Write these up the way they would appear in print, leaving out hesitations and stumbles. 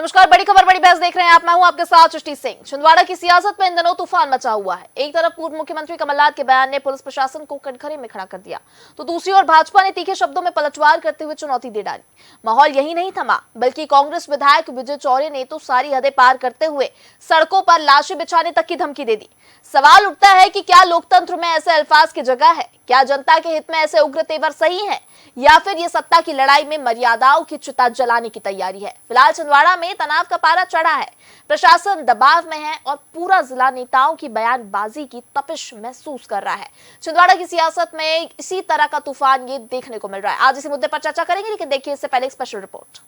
नमस्कार, बड़ी खबर बड़ी बहस देख रहे हैं आप। मैं हूं आपके साथ सृष्टि सिंह। छिंदवाड़ा की सियासत में इन दिनों तूफान मचा हुआ है। एक तरफ पूर्व मुख्यमंत्री कमलनाथ के बयान ने पुलिस प्रशासन को कटघरे में खड़ा कर दिया, तो दूसरी ओर भाजपा ने तीखे शब्दों में पलटवार करते हुए चुनौती दे डाली। माहौल यही नहीं थमा, बल्कि कांग्रेस विधायक विजय चौरे ने तो सारी हदें पार करते हुए सड़कों पर लाशें बिछाने तक की धमकी दे दी। सवाल उठता है कि क्या लोकतंत्र में ऐसे अल्फाज की जगह है? क्या जनता के हित में ऐसे उग्र तेवर सही है, या फिर ये सत्ता की लड़ाई में मर्यादाओं की चिता जलाने की तैयारी है? फिलहाल छिंदवाड़ा में तनाव का पारा चढ़ा है, प्रशासन दबाव में है और पूरा जिला नेताओं की बयानबाजी की तपिश महसूस कर रहा है। छिंदवाड़ा की सियासत में इसी तरह का तूफान ये देखने को मिल रहा है। आज इसी मुद्दे पर चर्चा करेंगे, लेकिन देखिए इससे पहले एक स्पेशल रिपोर्ट।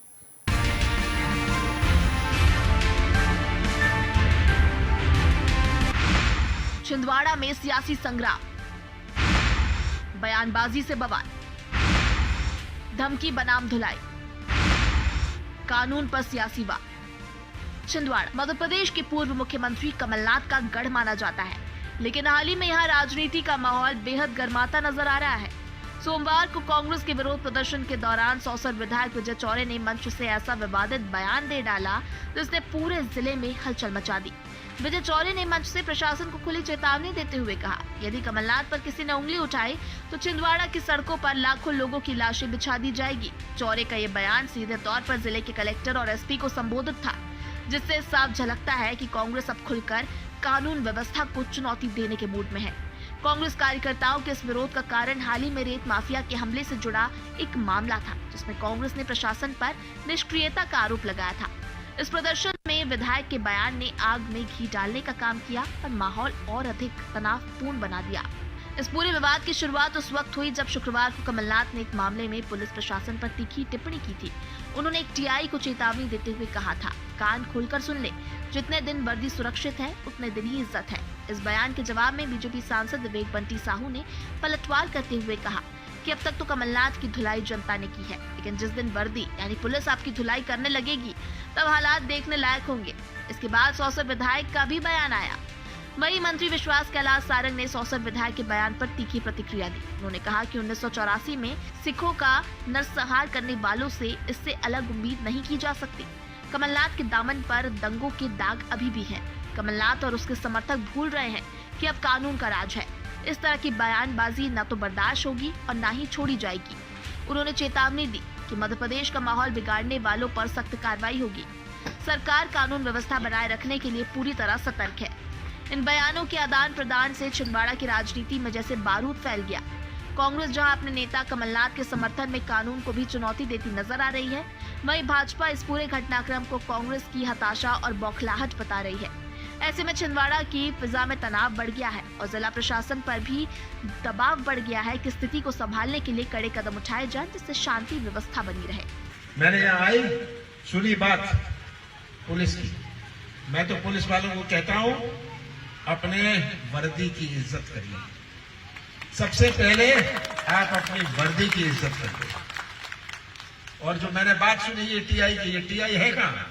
छिंदवाड़ा में सियासी संग्राम, बयानबाजी से बवाल, धमकी बनाम धुलाई, कानून पर सियासी वार। छिंदवाड़ा मध्य प्रदेश के पूर्व मुख्यमंत्री कमलनाथ का गढ़ माना जाता है, लेकिन हाल ही में यहाँ राजनीति का माहौल बेहद गर्माता नजर आ रहा है। सोमवार को कांग्रेस के विरोध प्रदर्शन के दौरान सौसर विधायक विजय चौरे ने मंच से ऐसा विवादित बयान दे डाला जिसने पूरे जिले में हलचल मचा दी। विजय चौरे ने मंच से प्रशासन को खुली चेतावनी देते हुए कहा, यदि कमलनाथ पर किसी ने उंगली उठाई तो छिंदवाड़ा की सड़कों पर लाखों लोगों की लाशें बिछा दी जाएगी। चौरे का ये बयान सीधे तौर पर जिले के कलेक्टर और एसपी को संबोधित था, जिससे साफ झलकता है कि कांग्रेस अब खुलकर कानून व्यवस्था को चुनौती देने के मूड में है। कांग्रेस कार्यकर्ताओं के इस विरोध का कारण हाल ही में रेत माफिया के हमले से जुड़ा एक मामला था, जिसमें कांग्रेस ने प्रशासन पर निष्क्रियता का आरोप लगाया था। इस प्रदर्शन में विधायक के बयान ने आग में घी डालने का काम किया और माहौल और अधिक तनावपूर्ण बना दिया। इस पूरे विवाद की शुरुआत उस वक्त हुई जब शुक्रवार को कमलनाथ ने एक मामले में पुलिस प्रशासन पर तीखी टिप्पणी की थी। उन्होंने एक टीआई को चेतावनी देते हुए कहा था, कान खोलकर सुन ले, जितने दिन वर्दी सुरक्षित है उतने दिन ही इज्जत है। इस बयान के जवाब में बीजेपी सांसद विवेक बंटी साहू ने पलटवार करते हुए कहा कि अब तक तो कमलनाथ की धुलाई जनता ने की है, लेकिन जिस दिन वर्दी यानी पुलिस आपकी धुलाई करने लगेगी तब हालात देखने लायक होंगे। इसके बाद सौसर विधायक का भी बयान आया। वही मंत्री विश्वास कैलाश सारंग ने सौसर विधायक के बयान पर तीखी प्रतिक्रिया दी। उन्होंने कहा कि 1984 में सिखों का नरसंहार करने वालों से इससे अलग उम्मीद नहीं की जा सकती। कमलनाथ के दामन पर दंगों के दाग अभी भी हैं। कमलनाथ और उसके समर्थक भूल रहे हैं कि अब कानून का राज है। इस तरह की बयानबाजी न तो बर्दाश्त होगी और न ही छोड़ी जाएगी। उन्होंने चेतावनी दी कि मध्य प्रदेश का माहौल बिगाड़ने वालों पर सख्त कार्रवाई होगी। सरकार कानून व्यवस्था बनाए रखने के लिए पूरी तरह सतर्क है। इन बयानों के आदान प्रदान से छिंदवाड़ा की राजनीति में जैसे बारूद फैल गया। कांग्रेस जहां अपने नेता कमलनाथ के समर्थन में कानून को भी चुनौती देती नजर आ रही है, वहीं भाजपा इस पूरे घटनाक्रम को कांग्रेस की हताशा और बौखलाहट बता रही है। ऐसे में छिंदवाड़ा की फिजा में तनाव बढ़ गया है और जिला प्रशासन पर भी दबाव बढ़ गया है कि स्थिति को संभालने के लिए कड़े कदम उठाए जाएं, जिससे शांति व्यवस्था बनी रहे। मैंने यहाँ आई सुनी बात पुलिस की। मैं तो पुलिस वालों को कहता हूँ, अपने वर्दी की इज्जत करिए। सबसे पहले आप अपनी वर्दी की इज्जत करिए। और जो मैंने बात सुनी ये टीआई की, ये टीआई है कहाँ?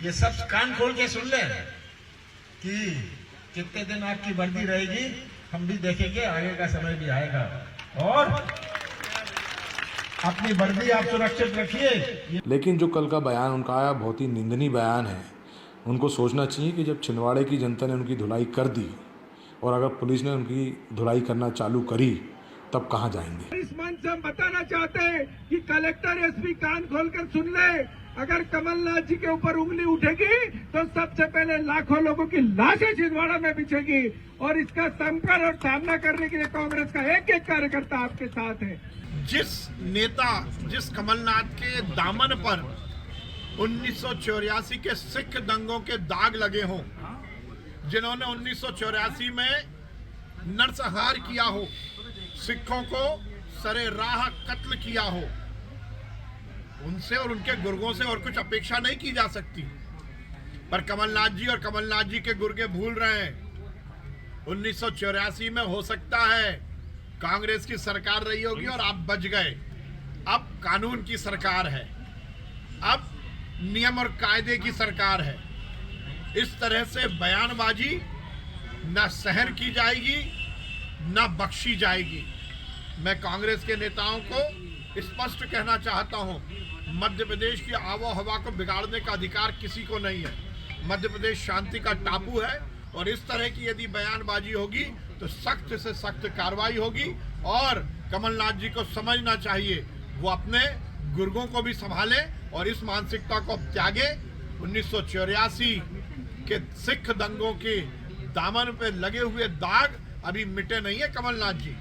ये सब कान खोल के सुन ले कि कितने दिन आपकी वर्दी रहेगी, हम भी देखेंगे, आगे का समय भी आएगा। और अपनी वर्दी आप सुरक्षित रखिए। लेकिन जो कल का बयान उनका आया बहुत ही निंदनीय बयान है। उनको सोचना चाहिए कि जब छिंदवाड़े की जनता ने उनकी धुलाई कर दी और अगर पुलिस ने उनकी धुलाई करना चालू करी तब कहाँ जाएंगे। इस मंच से हम बताना चाहते हैं कि कलेक्टर एसपी कान खोलकर सुन ले, अगर कमलनाथ जी के ऊपर उंगली उठेगी तो सबसे पहले लाखों लोगों की लाशें छिंदवाड़ा में बिछेगी और इसका संकर और सामना करने के लिए कांग्रेस का एक एक कार्यकर्ता आपके साथ है। जिस नेता, जिस कमलनाथ के दामन पर 1984 के सिख दंगों के दाग लगे हों, जिन्होंने 1984 में नरसंहार किया हो, सिखों को सरे राह कत्ल किया हो, उनसे और उनके गुर्गों से और कुछ अपेक्षा नहीं की जा सकती। पर कमलनाथ जी और कमलनाथ जी के गुर्गे भूल रहे हैं। 1984 में हो सकता है कांग्रेस की सरकार रही होगी और आप बच गए। अब कानून की सरकार है, अब नियम और कायदे की सरकार है। इस तरह से बयानबाजी न सहन की जाएगी न बख्शी जाएगी। मैं कांग्रेस के नेताओं को स्पष्ट कहना चाहता हूं, मध्य प्रदेश की आबो हवा को बिगाड़ने का अधिकार किसी को नहीं है। मध्य प्रदेश शांति का टापू है और इस तरह की यदि बयानबाजी होगी तो सख्त से सख्त कार्रवाई होगी। और कमलनाथ जी को समझना चाहिए वो अपने गुर्गों को भी संभाले और इस मानसिकता को त्यागे। 1984 के सिख दंगों के दामन पे लगे हुए दाग अभी मिटे नहीं है कमलनाथ जी।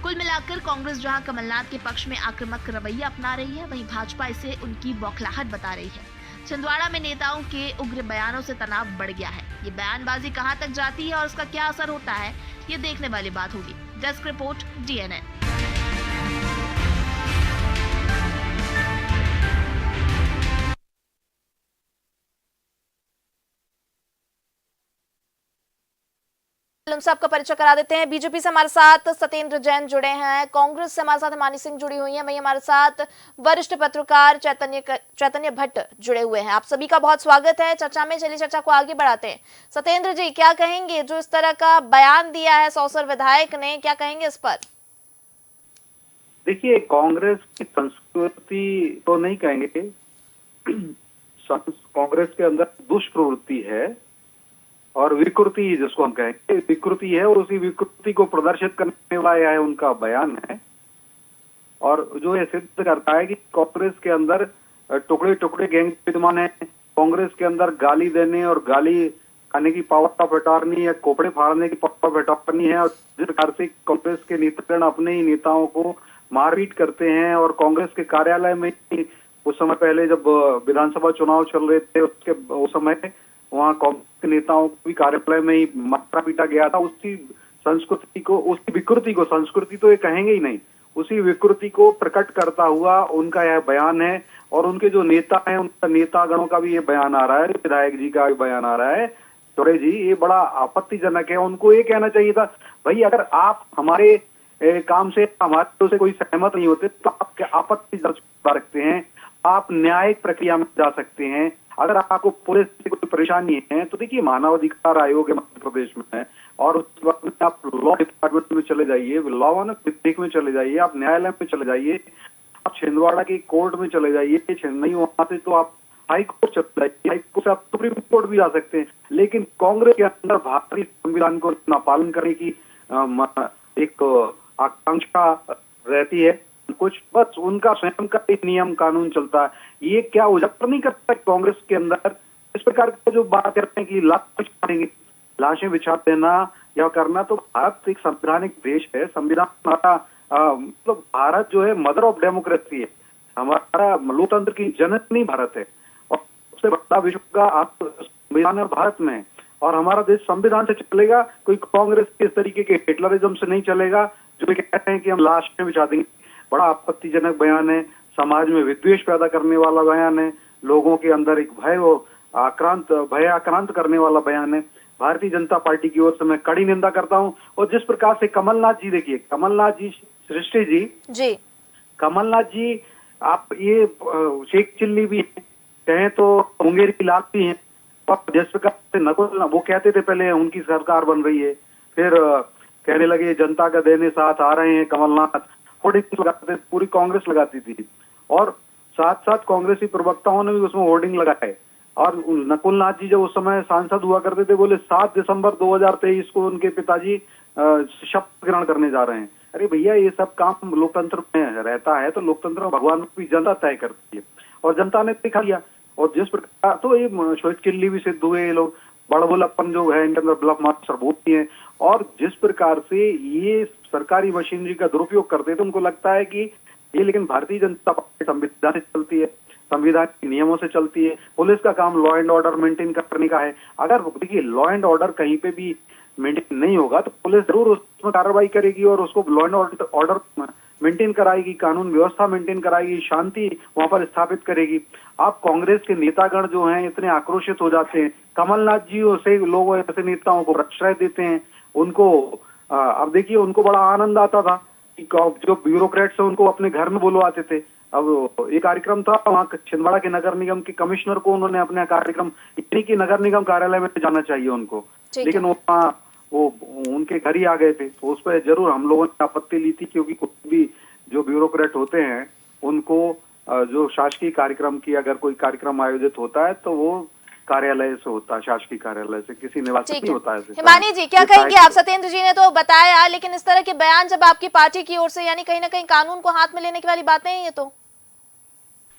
कुल मिलाकर कांग्रेस जहां कमलनाथ के पक्ष में आक्रामक रवैया अपना रही है, वहीं भाजपा इसे उनकी बौखलाहट बता रही है। छिंदवाड़ा में नेताओं के उग्र बयानों से तनाव बढ़ गया है। ये बयानबाजी कहां तक जाती है और उसका क्या असर होता है, ये देखने वाली बात होगी। Desk report, DNN। उनसे आपका परिचय करा देते हैं। बीजेपी से हमारे साथ सत्येंद्र जैन जुड़े हैं, कांग्रेस से हमारे साथ हिमानी सिंह जुड़ी हुई हैं, वहीं हमारे साथ वरिष्ठ पत्रकार चैतन्य भट्ट जुड़े हुए हैं। आप सभी का बहुत स्वागत है चर्चा में। चलिए चर्चा को आगे बढ़ाते हैं। सत्येंद्र जी, क्या कहेंगे जो इस तरह का बयान दिया है सौसर विधायक ने, क्या कहेंगे इस पर? देखिए, कांग्रेस की संस्कृति तो नहीं कहेंगे, कांग्रेस के अंदर दुष्प्रवृत्ति है और विकृति जिसको हम कहेंगे विकृति है, और उसी विकृति को प्रदर्शित करने वाला यह उनका बयान है। और जो ये सिद्ध करता है कि कांग्रेस के अंदर टुकड़े टुकड़े गैंग विद्यमान है। कांग्रेस के अंदर गाली देने और गाली खाने की पावर ऑफ अटॉर्नी या कोपड़े फाड़ने की पावर ऑफ अटॉर्नी है। और जिस प्रकार से कांग्रेस के नेतागण अपने ही नेताओं को मारपीट करते हैं, और कांग्रेस के कार्यालय में उस समय पहले जब विधानसभा चुनाव चल रहे थे उसके उस समय वहाँ कांग्रेस के नेताओं को भी कार्यालय में ही मारा पीटा गया था। उसी संस्कृति को, उसकी विकृति को, संस्कृति तो ये कहेंगे ही नहीं, उसी विकृति को प्रकट करता हुआ उनका यह बयान है। और उनके जो नेता हैं, उनका नेतागणों का भी ये बयान आ रहा है, विधायक जी का भी बयान आ रहा है। चौरे जी, ये बड़ा आपत्तिजनक है। उनको ये कहना चाहिए था, भाई अगर आप हमारे काम से, हमारे से कोई सहमत नहीं होते तो आप क्या आपत्ति दर्ज रखते हैं, आप न्यायिक प्रक्रिया में जा सकते हैं। अगर आपको पुलिस से कोई परेशानी है तो देखिए, मानवाधिकार आयोग है मध्य प्रदेश में है, और उसके बाद में आप लॉ डिपार्टमेंट में चले जाइए, लॉ में चले जाइए, आप न्यायालय में चले जाइए, आप छिंदवाड़ा की कोर्ट में चले जाइए, नहीं वहां से तो आप हाई कोर्ट चले जाइए, हाई कोर्ट से आप सुप्रीम कोर्ट भी जा सकते हैं। लेकिन कांग्रेस के अंदर भारतीय संविधान को नापालन करने की एक आकांक्षा रहती है कुछ, बस उनका स्वयं का एक नियम कानून चलता है। ये क्या उजागर नहीं करता कांग्रेस के अंदर इस प्रकार का जो बात करते हैं कि लाशें बिछा देना या करना? तो भारत एक संवैधानिक देश है, संविधान हमारा मतलब भारत जो है मदर ऑफ डेमोक्रेसी है, हमारा लोकतंत्र की जननी भारत है, और सबसे बड़ा विश्व का संविधान भारत में है, और हमारा देश संविधान से चलेगा। कोई कांग्रेस के इस तरीके के हिटलरिज्म से नहीं चलेगा जो कहते हैं कि हम लाशें बिछा देंगे। बड़ा आपत्तिजनक बयान है, समाज में विद्वेष पैदा करने वाला बयान है, लोगों के अंदर एक भय आक्रांत करने वाला बयान है। भारतीय जनता पार्टी की ओर से मैं कड़ी निंदा करता हूं। और जिस प्रकार से कमलनाथ जी, देखिए कमलनाथ जी, सृष्टि जी, कमलनाथ जी, आप ये शेख चिल्ली भी कहें तो मुंगेरी लाल भी हैं। और जिस प्रकार से नकुल, वो कहते थे पहले उनकी सरकार बन रही है, फिर कहने लगे जनता का देने साथ आ रहे हैं कमलनाथ, होर्डिंग लगाते, पूरी कांग्रेस लगाती थी, और साथ साथ कांग्रेसी प्रवक्ताओं ने भी उसमें होर्डिंग लगाए। और नकुल नाथ जी जब उस समय सांसद हुआ करते थे, बोले 7 दिसंबर 2023 को उनके पिताजी शपथ ग्रहण करने जा रहे हैं। अरे भैया, ये सब काम लोकतंत्र में रहता है, तो लोकतंत्र में भगवान की जनता तय करती है, और जनता ने दिखा लिया। और जिस प्रकार तो ये शोएब चिल्ली भी सिद्ध हुए, ये लोग बड़बोलापन जो है इनके अंदर ब्लफ मास्टर बहुत ही है। और जिस प्रकार से ये सरकारी मशीनरी का दुरुपयोग करते हैं, तो उनको लगता है कि ये, लेकिन भारतीय जनता पार्टी संविधान से चलती है, संविधान के नियमों से चलती है। पुलिस का काम लॉ एंड ऑर्डर मेंटेन करने का है। अगर देखिए लॉ एंड ऑर्डर कहीं पे भी मेंटेन नहीं होगा तो पुलिस जरूर उसमें कार्रवाई करेगी और उसको लॉ एंड ऑर्डर मेंटेन कराएगी, कानून व्यवस्था मेंटेन कराएगी, शांति वहां पर स्थापित करेगी। आप कांग्रेस के नेतागण जो हैं इतने आक्रोशित हो जाते हैं, कमलनाथ जी से लोग ऐसे नेताओं को आश्रय देते हैं, उनको अब देखिए उनको बड़ा आनंद आता था कि जो ब्यूरोक्रेट्स है उनको अपने घर में बुलवाते थे। अब एक कार्यक्रम था वहाँ छिंदवाड़ा के नगर निगम के कमिश्नर को उन्होंने अपने कार्यक्रम, इतनी की नगर निगम कार्यालय में जाना चाहिए उनको, लेकिन वो उनके घर ही आ गए थे। तो उस पर जरूर हम लोगों ने आपत्ति ली थी, क्योंकि कोई भी जो ब्यूरोक्रेट होते हैं उनको जो शासकीय कार्यक्रम की अगर कोई कार्यक्रम आयोजित होता है तो वो कार्यालय से होता है, शासकीय कार्यालय से, किसी निवास से ठीक नहीं है। होता है। हिमानी जी क्या कहेंगे आप? सत्येंद्र जी ने तो बताया, लेकिन इस तरह के बयान जब आपकी पार्टी की ओर से, यानी कहीं ना कहीं कानून को हाथ में लेने की वाली बातें हैं ये तो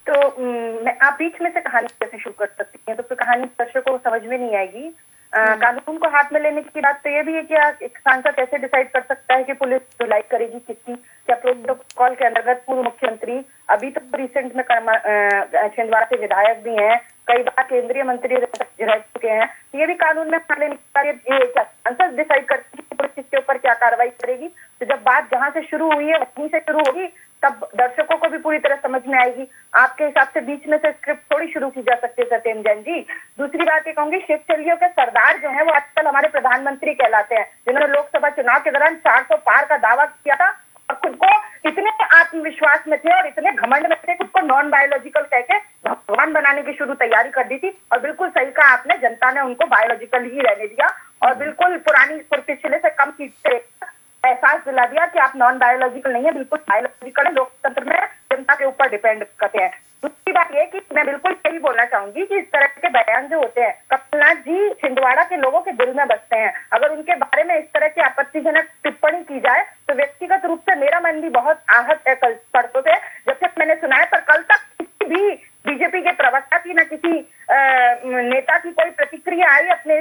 आप बीच में से कहानी कैसे शुरू कर सकती हैं? तो फिर कहानी दर्शकों को समझ में नहीं आएगी। कानून को हाथ में लेने की बात तो ये भी है कि एक सांसद कैसे डिसाइड कर सकता है कि पुलिस धुलाई करेगी किसकी? क्या प्रोटोकॉल के अंतर्गत पूर्व मुख्यमंत्री, अभी तो रिसेंट में छिंदवाड़ा से विधायक भी हैं, कई बार केंद्रीय मंत्री रह चुके हैं, तो ये भी कानून में हाथ लेने की क्या सांसद डिसाइड करती है कि पुलिस इसके ऊपर क्या कार्रवाई करेगी? तो जब बात जहां से शुरू हुई है वहीं से शुरू होगी, तब दर्शकों को भी पूरी तरह समझ में आएगी। आपके हिसाब से बीच में से स्क्रिप्ट थोड़ी शुरू की जा सकती है सत्येंद्र जैन जी। दूसरी बात ये कहूंगी, शिव चलियों के सरदार जो है वो आजकल हमारे प्रधानमंत्री कहलाते हैं, जिन्होंने लोकसभा चुनाव के दौरान 400 पार का दावा किया था और खुद को इतने आत्मविश्वास में थे और इतने घमंड में थे, खुद को नॉन बायोलॉजिकल कहके भगवान बनाने की शुरू तैयारी कर दी थी। और बिल्कुल सही कहा आपने, जनता ने उनको बायोलॉजिकल ही रहने दिया और बिल्कुल पुरानी पिछले से कम सीट एहसास दिला दिया कि आप नॉन बायोलॉजिकल नहीं है, बिल्कुल बायोलॉजिकल है। लोकतंत्र में जनता के ऊपर डिपेंड करते हैं। दूसरी बात ये कि मैं बिल्कुल यही बोलना चाहूंगी कि इस तरह के बयान जो होते हैं, कमलनाथ जी छिंदवाड़ा के लोगों के दिल में बसते हैं। अगर उनके बारे में इस तरह की आपत्तिजनक टिप्पणी की जाए तो व्यक्तिगत रूप से मेरा मन भी बहुत आहत है कल परसों से, जब तक मैंने सुना है। पर कल तक किसी भी बीजेपी के प्रवक्ता की, न किसी नेता की कोई प्रतिक्रिया आई अपने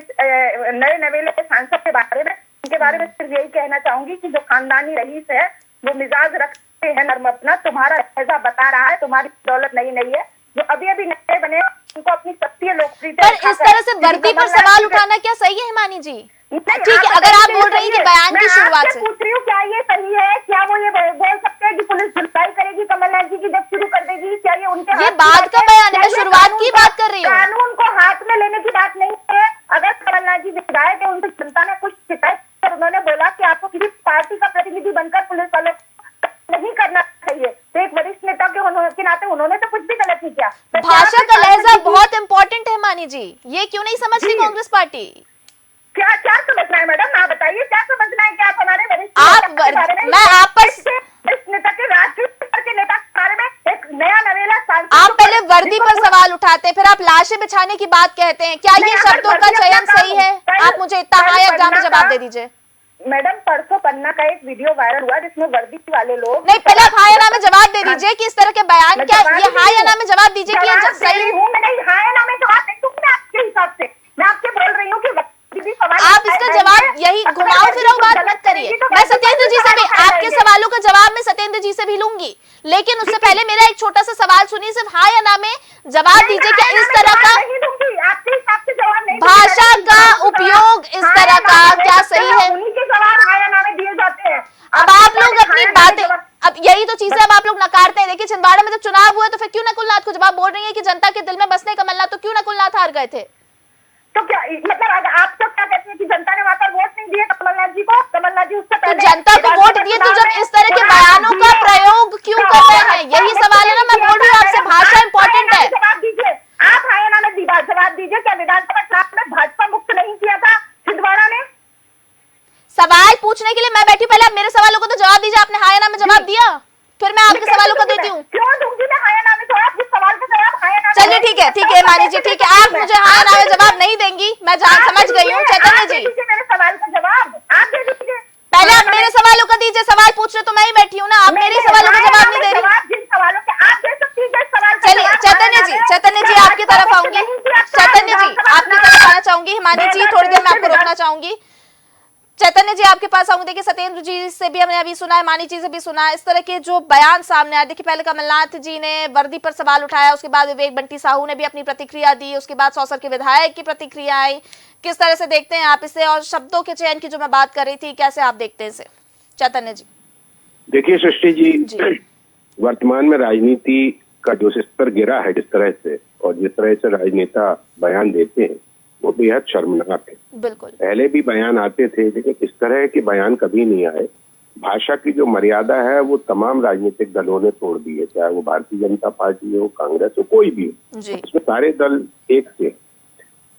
नए नवेले सांसद के बारे में। उनके बारे में सिर्फ यही कहना चाहूंगी कि जो खानदानी रईस है वो मिजाज रखते हैं नर्म अपना, तुम्हारा लहजा बता रहा है, तुम्हारी दौलत नहीं है। जो अभी अभी नए बने उनको अपनी शक्ति लोकप्रियता, पर इस तरह से वर्दी पर सवाल उठाना क्या सही है हिमानी जी? ठीक है, अगर आप बोल रही हैं कि बयान की शुरुआत से, पूछ रही हूँ क्या ये सही है? क्या वो ये बोल सकते हैं कि पुलिस धुलाई करेगी कमलनाथ जी की जब शुरू कर देगी? क्या ये उनके ये बाद का बयान है, मैं शुरुआत की बात कर रही हूँ। कानून को हाथ में लेने की बात नहीं है। अगर कमलनाथ जी विधायक है, उनसे जनता ने कुछ शिकायत कर, उन्होंने बोला कि आपको किसी पार्टी का प्रतिनिधि बनकर पुलिस वालों नहीं करना चाहिए, तो एक वरिष्ठ नेता के नाते उन्होंने तो कुछ भी गलत नहीं किया। भाषा का लहजा बहुत इंपॉर्टेंट है हिमानी जी, ये क्यों नहीं समझती कांग्रेस पार्टी? क्या क्या समझना है मैडम, आप बताइए क्या समझना है? क्या आप हमारे वरिष्ठ मैं आप पर नेता के राष्ट्रीय स्तर के नेता के बारे में एक नया नवेला आप पहले वर्दी पर सवाल उठाते, फिर आप लाशें बिछाने की बात कहते हैं। क्या ये शब्दों का चयन सही है? आप मुझे इतना हाँ या ना में जवाब दे दीजिए। मैडम, परसों पन्ना का एक वीडियो वायरल हुआ जिसमें वर्दी वाले लोग, नहीं पहले आप हाँ या ना में जवाब दे दीजिए कि इस तरह के बयान, क्या ये हाँ या ना में जवाब दीजिए कि ये सही हूँ? मैं नहीं हाँ या ना में जवाब नहीं दूंगी आपके हिसाब से। मैं आपसे बोल रही हूँ कि आप इसका जवाब यही घुमाओ फिराओ बात मत करिए। मैं सत्येंद्र जी से भी आपके सवालों का जवाब मैं सत्येंद्र जी से भी लूंगी, लेकिन उससे पहले मेरा एक छोटा सा सवाल सुनिए, सिर्फ हाँ या ना में जवाब दीजिए। क्या इस तरह का भाषा का उपयोग इस तरह का क्या सही है? अब आप लोग अपनी बातें, अब यही तो चीजें अब आप लोग नकारते हैं। देखिए छिंदवाड़ा में जब चुनाव हुआ तो फिर क्यों नकुलनाथ को जवाब बोल रही है कि जनता के दिल में बसने कमलनाथ, तो क्यों नकुलनाथ हार गए थे? तो क्या मतलब आप तो क्या कहते हैं कि जनता ने वहां पर वोट नहीं दिए कमलनाथ जी को? कमलनाथ जी उससे तो जनता को वोट दिए, तो जब इस तरह के बयानों का प्रयोग क्यों कर रहे हैं? यही सवाल है ना, मैं बोल रही हूँ आपसे, भाषा इंपॉर्टेंट है। जवाब दीजिए आप, हाँ या ना में जवाब दीजिए। क्या विधानसभा चुनाव में भाजपा मुक्त नहीं किया था छिंदवाड़ा ने? सवाल पूछने के लिए मैं बैठी, पहले आप मेरे सवालों को तो जवाब दीजिए। आपने हाँ या ना में जवाब दिया, फिर मैं आपके सवालों को देती हूँ। क्यों दूंगी मैं हाँ या ना में जवाब? जिस सवाल का जवाब हाँ या ना। चलिए ठीक है मानी जी, ठीक है, आप मुझे हाँ या ना में जवाब नहीं देंगी, मैं समझ गई हूँ। चैतन्य जी मेरे सवाल का जवाब आप दे दीजिए। पहले आप मेरे सवालों का दीजिए, सवाल पूछ रहे तो मैं ही बैठी हूँ ना, आप मेरे सवालों का जवाब नहीं दे रही। जिन सवालों के आप दे सकती है सवाल। चलिए चैतन्य जी आपकी तरफ आऊंगी, चैतन्य जी आपकी तरफ आना चाहूंगी। हिमानी जी थोड़ी देर में आपको रोकना चाहूंगी। चैतन्य जी आपके पास आऊंगी। देखिए सत्येंद्र जी से भी हमने अभी सुना है, मानी जी से भी सुना है, इस तरह के जो बयान सामने आए। देखिए पहले कमलनाथ जी ने वर्दी पर सवाल उठाया, उसके बाद विवेक बंटी साहू ने भी अपनी प्रतिक्रिया दी, उसके बाद सौसर के विधायक की प्रतिक्रिया आई। किस तरह से देखते हैं आप इसे? और शब्दों के चयन की जो मैं बात कर रही थी, कैसे आप देखते हैं इसे? चैतन्य जी देखिए सृष्टि जी, वर्तमान में राजनीति का जो स्तर गिरा है जिस तरह से, और जिस तरह से राजनेता बयान देते हैं वो बेहद शर्मनाक है। बिल्कुल, पहले भी बयान आते थे लेकिन इस तरह के बयान कभी नहीं आए। भाषा की जो मर्यादा है वो तमाम राजनीतिक दलों ने तोड़ दी है, चाहे वो भारतीय जनता पार्टी हो, कांग्रेस हो, कोई भी हो, उसमें सारे दल एक से।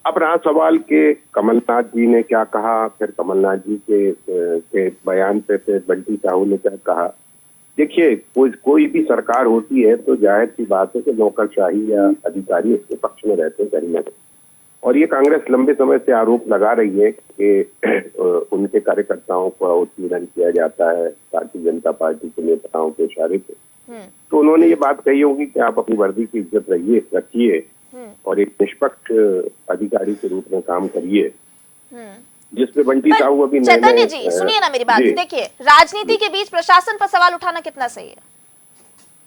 अब रहा सवाल के कमलनाथ जी ने क्या कहा, फिर कमलनाथ जी के बयान पे फिर बंटी साहू ने क्या कहा। देखिए, कोई भी सरकार होती है तो जाहिर सी बात है कि नौकरशाही या अधिकारी उसके पक्ष में रहते हैं कहीं ना कहीं। और ये कांग्रेस लंबे समय से आरोप लगा रही है कि उनके कार्यकर्ताओं को उत्पीड़न किया जाता है भारतीय जनता पार्टी के नेताओं के इशारे पे। तो उन्होंने ये बात कही होगी कि आप अपनी वर्दी की इज्जत रखिए और एक निष्पक्ष अधिकारी के रूप में काम करिए, जिसपे बंटी साहू अभी चैतन्य जी सुनिए ना मेरी बात। देखिए, राजनीति के बीच प्रशासन पर सवाल उठाना कितना सही है?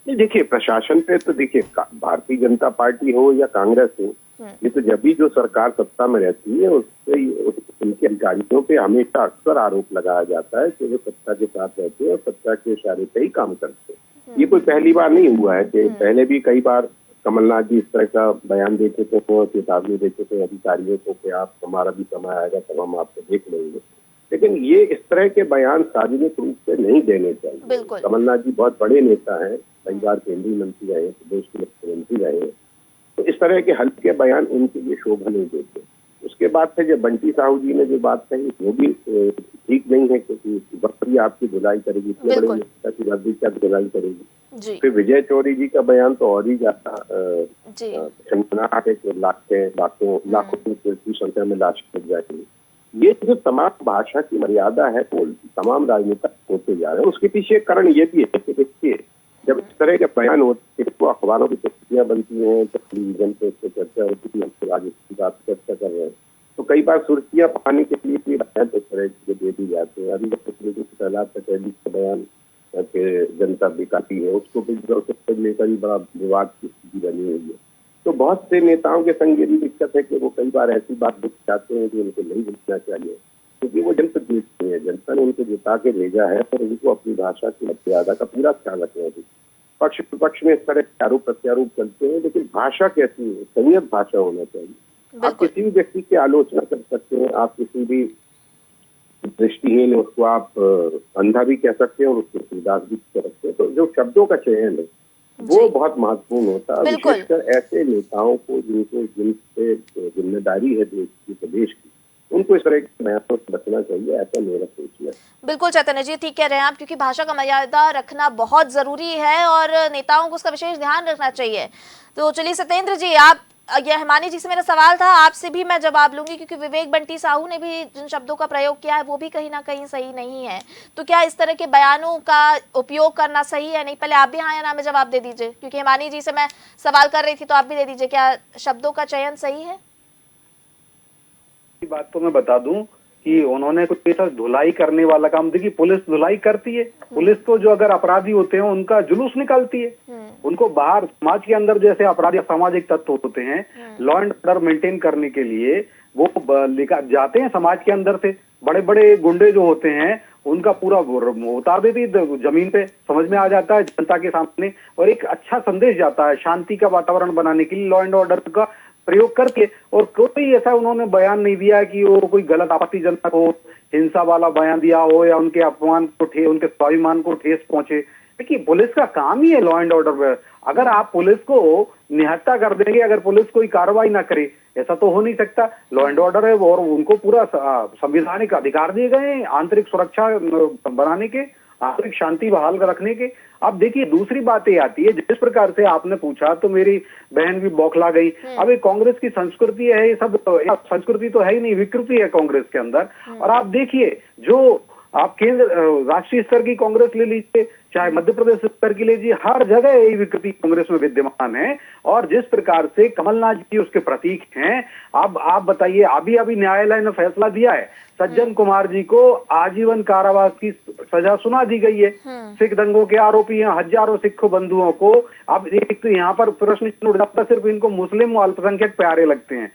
नहीं, देखिए, प्रशासन पे तो देखिए भारतीय जनता पार्टी हो या कांग्रेस हो, ये तो जब भी जो सरकार सत्ता में रहती है उससे उनके अधिकारियों पे हमेशा अक्सर आरोप लगाया जाता है कि वो सत्ता के साथ रहते हैं और सत्ता के इशारे पे ही काम करते हैं। ये कोई पहली बार नहीं हुआ है कि पहले भी कई बार कमलनाथ जी इस तरह का बयान देते थे, चेतावनी देते थे अधिकारियों को कि आप हमारा भी समय आएगा तब हम आपको देख लेंगे। लेकिन ये इस तरह के बयान सार्वजनिक रूप से नहीं देने चाहिए। कमलनाथ जी बहुत बड़े नेता हैं, कई बार केंद्रीय मंत्री रहे, प्रदेश के मुख्यमंत्री रहे, तो इस तरह के हल्के बयान उनके लिए शोभा नहीं देते। उसके बाद से जब बंटी साहू जी ने जो बात कही वो भी ठीक नहीं है, क्योंकि बकरी आपकी धुलाई करेगी, इतने बड़े नेता की वर्दी क्या धुलाई करेगी। फिर विजय चौधरी जी का बयान तो और ही ज्यादा शर्मनाक है कि लाखों की संख्या में लाश लग जाएगी। ये जो तमाम भाषा की मर्यादा है वो तमाम राजनेता होते जा रहे हैं। उसके पीछे कारण ये भी है कि देखिए, जब इस तरह के बयान होते हैं तो अखबारों की तस्वीरें बनती हैं, टेलीविजन पे इसकी चर्चा होती है, हम आज इसकी बात चर्चा कर रहे हैं, तो कई बार सुर्खियां पाने के लिए भी बयान इस तरह के दे दी जाते हैं। अभी प्रहलाद पटेल का बयान कि जनता बेकारी है, उसको लेकर ही बड़ा विवाद की स्थिति बनी हुई है। तो बहुत से नेताओं के संग ये भी दिक्कत है कि वो कई बार ऐसी बात चाहते हैं कि उनको नहीं बोलना चाहिए, क्योंकि वो जनप्रतिनिधि है, जनता ने उनको जिता के भेजा है और उनको अपनी भाषा की मर्यादा का पूरा ख्याल रखना है। पक्ष विपक्ष में इस तरह के आरोप प्रत्यारोप करते हैं, लेकिन भाषा कैसी है, संयत भाषा होना चाहिए। आप किसी भी व्यक्ति की आलोचना कर सकते हैं, आप किसी भी दृष्टिहीन उसको आप अंधा भी कह सकते हैं और उसको सूरदास भी कह सकते हैं। तो जो शब्दों का चयन है वो बहुत महत्वपूर्ण होता है, विशेषकर ऐसे नेताओं को जिनसे जिम्मेदारी है देश की, प्रदेश की, उनको इस तरह के बयानों से बचना चाहिए, ऐसा मेरा सोच है। बिल्कुल चैतन्य जी, ठीक कह रहे हैं आप, क्योंकि भाषा का मर्यादा रखना बहुत जरूरी है और नेताओं को उसका विशेष ध्यान रखना चाहिए। तो चलिए सत्येंद्र जी, आप ये हिमानी जी से मेरा सवाल था, आपसे भी मैं जवाब लूंगी, क्योंकि विवेक बंटी साहू ने भी जिन शब्दों का प्रयोग किया है वो भी कहीं ना कहीं सही नहीं है। तो क्या इस तरह के बयानों का उपयोग करना सही है? नहीं, पहले आप भी हाँ या ना में जवाब दे दीजिए, क्योंकि हिमानी जी से मैं सवाल कर रही थी तो आप भी दे दीजिए। क्या शब्दों का चयन सही है? बात तो मैं बता दूं कि उन्होंने कुछ ऐसा धुलाई करने वाला काम, देखिए पुलिस धुलाई करती है, पुलिस तो जो अगर अपराधी होते हैं उनका जुलूस निकालती है, उनको बाहर समाज के अंदर जैसे अपराधी सामाजिक तत्व होते हैं, लॉ एंड ऑर्डर मेंटेन करने के लिए वो जाते हैं समाज के अंदर से। बड़े बड़े गुंडे जो होते हैं उनका पूरा उतार देती जमीन पे, समझ में आ जाता है जनता के सामने, और एक अच्छा संदेश जाता है शांति का वातावरण बनाने के लिए लॉ एंड ऑर्डर का प्रयोग करके। और कोई ऐसा उन्होंने बयान नहीं दिया कि वो कोई गलत आपत्तिजनक हो, हिंसा वाला बयान दिया हो या उनके अपमान को उनके स्वाभिमान को ठेस पहुंचे। देखिए, पुलिस का काम ही है लॉ एंड ऑर्डर पर। अगर आप पुलिस को निहत्था कर देंगे, अगर पुलिस कोई कार्रवाई ना करे, ऐसा तो हो नहीं सकता। लॉ एंड ऑर्डर है और उनको पूरा संवैधानिक अधिकार दिए गए हैं आंतरिक सुरक्षा बनाने के, आंतरिक शांति बहाल रखने के। अब देखिए, दूसरी बात ये आती है, जिस प्रकार से आपने पूछा तो मेरी बहन भी बौखला गई। अब ये कांग्रेस की संस्कृति है, ये सब संस्कृति तो है ही नहीं, विकृति है कांग्रेस के अंदर। और आप देखिए, जो आप केंद्र राष्ट्रीय स्तर की कांग्रेस ले लीजिए, चाहे मध्य प्रदेश स्तर की लीजिए, हर जगह यही विकृति कांग्रेस में विद्यमान है। और जिस प्रकार से कमलनाथ जी उसके प्रतीक हैं, अब आप बताइए, अभी न्यायालय ने फैसला दिया है, सज्जन कुमार जी को आजीवन कारावास की सजा सुना दी गई है। सिख दंगों के आरोपी हैं, हजारों सिख बंधुओं को। अब एक तो यहाँ पर प्रश्न उठ जाता है, सिर्फ इनको मुस्लिम अल्पसंख्यक प्यारे लगते हैं,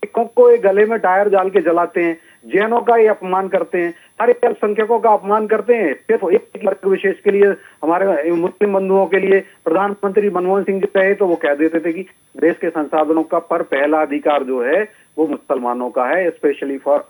सिखों को ये गले में टायर डाल के जलाते हैं, जैनों का ये अपमान करते हैं, सारे अल्पसंख्यकों का अपमान करते हैं। सिर्फ एक वर्ग विशेष के लिए, हमारे मुस्लिम बंधुओं के लिए प्रधानमंत्री मनमोहन सिंह जी कहे तो वो कह देते थे कि देश के संसाधनों का पर पहला अधिकार जो है वो मुसलमानों का है, स्पेशली फॉर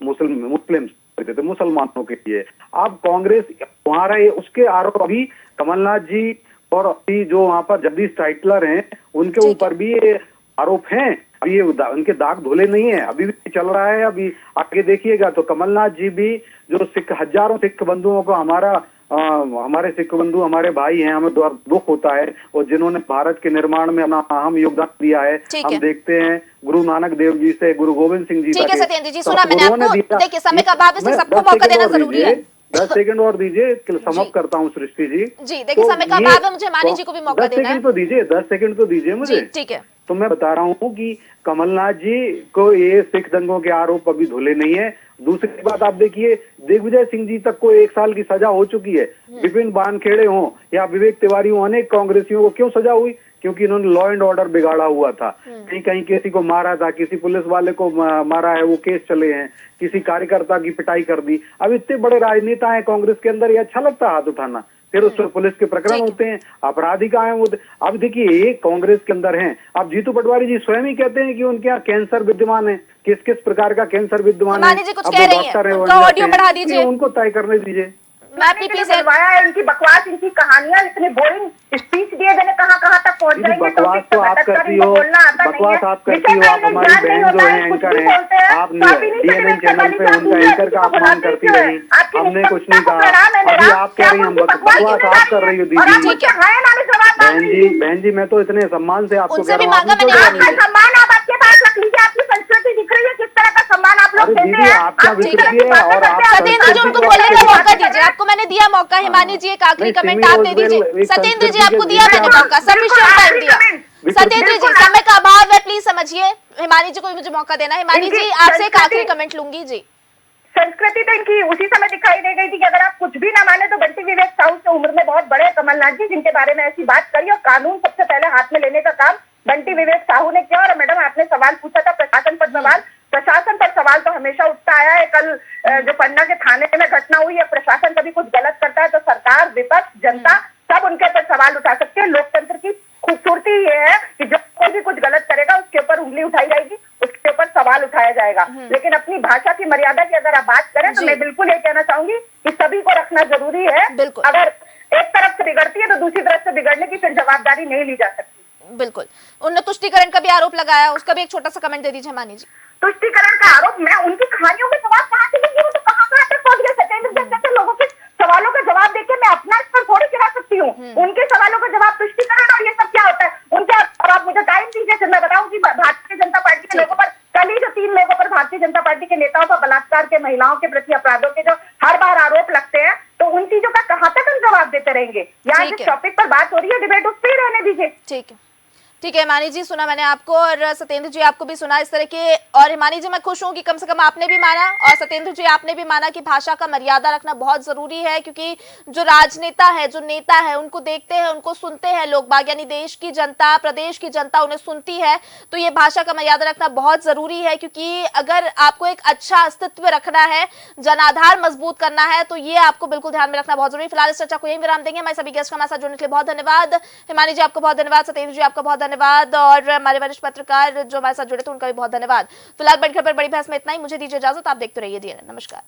मुस्लिम थे मुसलमानों के लिए। अब कांग्रेस वहां उसके आरोप अभी कमलनाथ जी और अभी जो वहां पर जगदीश टाइटलर हैं उनके ऊपर भी ये आरोप हैं। अभी ये उनके दाग धुले नहीं है, अभी भी चल रहा है। अभी आगे देखिएगा तो कमलनाथ जी भी जो हजारों सिख बंधुओं को हमारा हमारे सिख बंधु हमारे भाई हैं, हमें दुख होता है, और जिन्होंने भारत के निर्माण में अपना अहम योगदान दिया है। हम देखते हैं गुरु नानक देव जी से गुरु गोविंद सिंह जी ठीक है सत्येंद्र जी, सुना मैंने आपको। देखिए समय का अभाव है, सबको मौका देना जरूरी है। 10 सेकंड और दीजिए, समाप्त करता हूँ सृष्टि जी। जी देखिए समय का अभाव है, मुझे मानी जी को भी मौका देना है। 10 सेकंड तो दीजिए मुझे। ठीक है, तो मैं बता रहा हूँ कि कमलनाथ जी को ये सिख दंगों के आरोप अभी धुले नहीं है। दूसरी बात आप देखिए, दिग्विजय सिंह जी तक को 1 साल की सजा हो चुकी है। विपिन वानखेड़े हो या विवेक तिवारी हो, अनेक कांग्रेसियों को क्यों सजा हुई? क्योंकि इन्होंने लॉ एंड ऑर्डर बिगाड़ा हुआ था। कहीं कहीं किसी को मारा था, किसी पुलिस वाले को मारा है, वो केस चले हैं, किसी कार्यकर्ता की पिटाई कर दी। अब इतने बड़े राजनेता हैं कांग्रेस के अंदर, ये अच्छा लगता है हाथ उठाना? फिर उस पर पुलिस के प्रकरण होते हैं, अपराधी कहाँ है वो? अब देखिए ये कांग्रेस के अंदर हैं। अब जीतू पटवारी जी स्वयं ही कहते हैं कि उनके यहाँ कैंसर विद्यमान है। किस किस प्रकार का कैंसर विद्यमान है? कुछ कह रही है, उनका ऑडियो बढ़ा दीजिए, उनको तय करने दीजिए। मैं अपनी पीस बनवाया है, इनकी बकवास, इनकी कहानियां, इतनी बोरिंग स्पीच दिए मैंने, कहाँ तक पहुंच जाएंगे? बकवास तो आप करती हो, बकवास आप करती हो। आप हमारी बहन जो है एंकर है, आप DNN चैनल पे उनका एंकर का अपमान करती रही। हमने कुछ नहीं कहा। अभी आप कह रही हैं बकवास आप कर रही हो दीदी। बहन जी मैं तो इतने सम्मान से आपको कह रहा हूँ, सम्मान आप आपके पास रख लीजिए। आपकी संस्कृति दिख रही है, किस तरह का सम्मान आप लोग देते हैं। आपका विकृति है और आप सत्येंद्र जी उनको बोलने का मौका दीजिए। आपको मैंने दिया मौका, हिमानी जी एक आखिरी कमेंट आप दे दीजिए। सत्येंद्र जी आपको दिया मैंने मौका, सफिशिएंट टाइम दिया। सत्येंद्र जी समय का अभाव है, प्लीज समझिए। हिमानी जी को भी मुझे मौका देना है। हिमानी जी आपसे एक आखिरी कमेंट लूंगी जी। संस्कृति तो इनकी उसी समय दिखाई दे गई थी कि अगर आप कुछ भी ना माने तो बंटी विवेक साहू से उम्र में बहुत बड़े कमलनाथ जी, जिनके बारे में ऐसी बात करी, और कानून सबसे पहले हाथ में लेने का काम बंटी विवेक साहू ने किया। और मैडम आपने सवाल पूछा था प्रशासन पर सवाल, प्रशासन पर सवाल तो हमेशा उठता आया है। कल जो पन्ना के थाने में घटना हुई है, प्रशासन कभी कुछ गलत करता है तो सरकार, विपक्ष, जनता सब उनके ऊपर सवाल उठा सकते हैं। लोकतंत्र की खूबसूरती ये है कि जो कोई भी कुछ गलत करेगा उसके ऊपर उंगली उठाई जाएगी, उसके ऊपर सवाल उठाया जाएगा। लेकिन अपनी भाषा की मर्यादा की अगर आप बात करें तो मैं बिल्कुल ये कहना चाहूंगी कि सभी को रखना जरूरी है। अगर एक तरफ से बिगड़ती है तो दूसरी तरफ से बिगड़ने की फिर जवाबदारी नहीं ली जा सकती। बिल्कुल। उन्होंने तुष्टिकरण का भी आरोप लगाया, उसका भी एक छोटा सा कमेंट दे दीजिए मानी जी। तुष्टिकरण का आरोप, मैं उनकी कहानियों के जवाब कहाँ से देंगी? वो तो कहाँ तक पहुंच गए। सत्येंद्र जैसे लोगों के सवालों का जवाब देके मैं अपना स्तर थोड़ी गिरा सकती हूँ। उनके सवालों का जवाब तुष्टिकरण और ये सब क्या होता है उनके। और आप मुझे टाइम दीजिए, फिर मैं बताऊँ कि भारतीय जनता पार्टी के लोगों पर, कल ही जो 3 लोगों पर भारतीय जनता पार्टी के नेताओं पर बलात्कार के, महिलाओं के प्रति अपराधों के जो हर बार आरोप लगते हैं, तो उन चीजों का कहाँ तक हम जवाब देते रहेंगे? यहाँ जिस टॉपिक पर बात हो रही है डिबेट, उस पर ही रहने दीजिए। ठीक है, ठीक है हिमानी जी, सुना मैंने आपको, और सत्येंद्र जी आपको भी सुना इस तरह के। और हिमानी जी मैं खुश हूं कि कम से कम आपने भी माना, और सत्येंद्र जी आपने भी माना कि भाषा का मर्यादा रखना बहुत जरूरी है। क्योंकि जो राजनेता है, जो नेता है, उनको देखते हैं, उनको सुनते हैं लोग बाग, यानी देश की जनता, प्रदेश की जनता उन्हें सुनती है। तो ये भाषा का मर्यादा रखना बहुत जरूरी है, क्योंकि अगर आपको एक अच्छा अस्तित्व रखना है, जनाधार मजबूत करना है, तो ये आपको बिल्कुल ध्यान में रखना बहुत जरूरी है। फिलहाल इस चर्चा को यहीं विराम देंगे। हमारे सभी गेस्ट का हमारे साथ जुड़ने के लिए बहुत धन्यवाद। हिमानी जी आपको बहुत धन्यवाद, सत्येंद्र जी आपका बहुत धन्यवाद, और हमारे वरिष्ठ पत्रकार जो हमारे साथ जुड़े थे उनका भी बहुत धन्यवाद। फिलहाल बढ़कर पर बड़ी बहस में इतना ही। मुझे दीजिए इजाजत, आप देखते रहिए DNN। नमस्कार।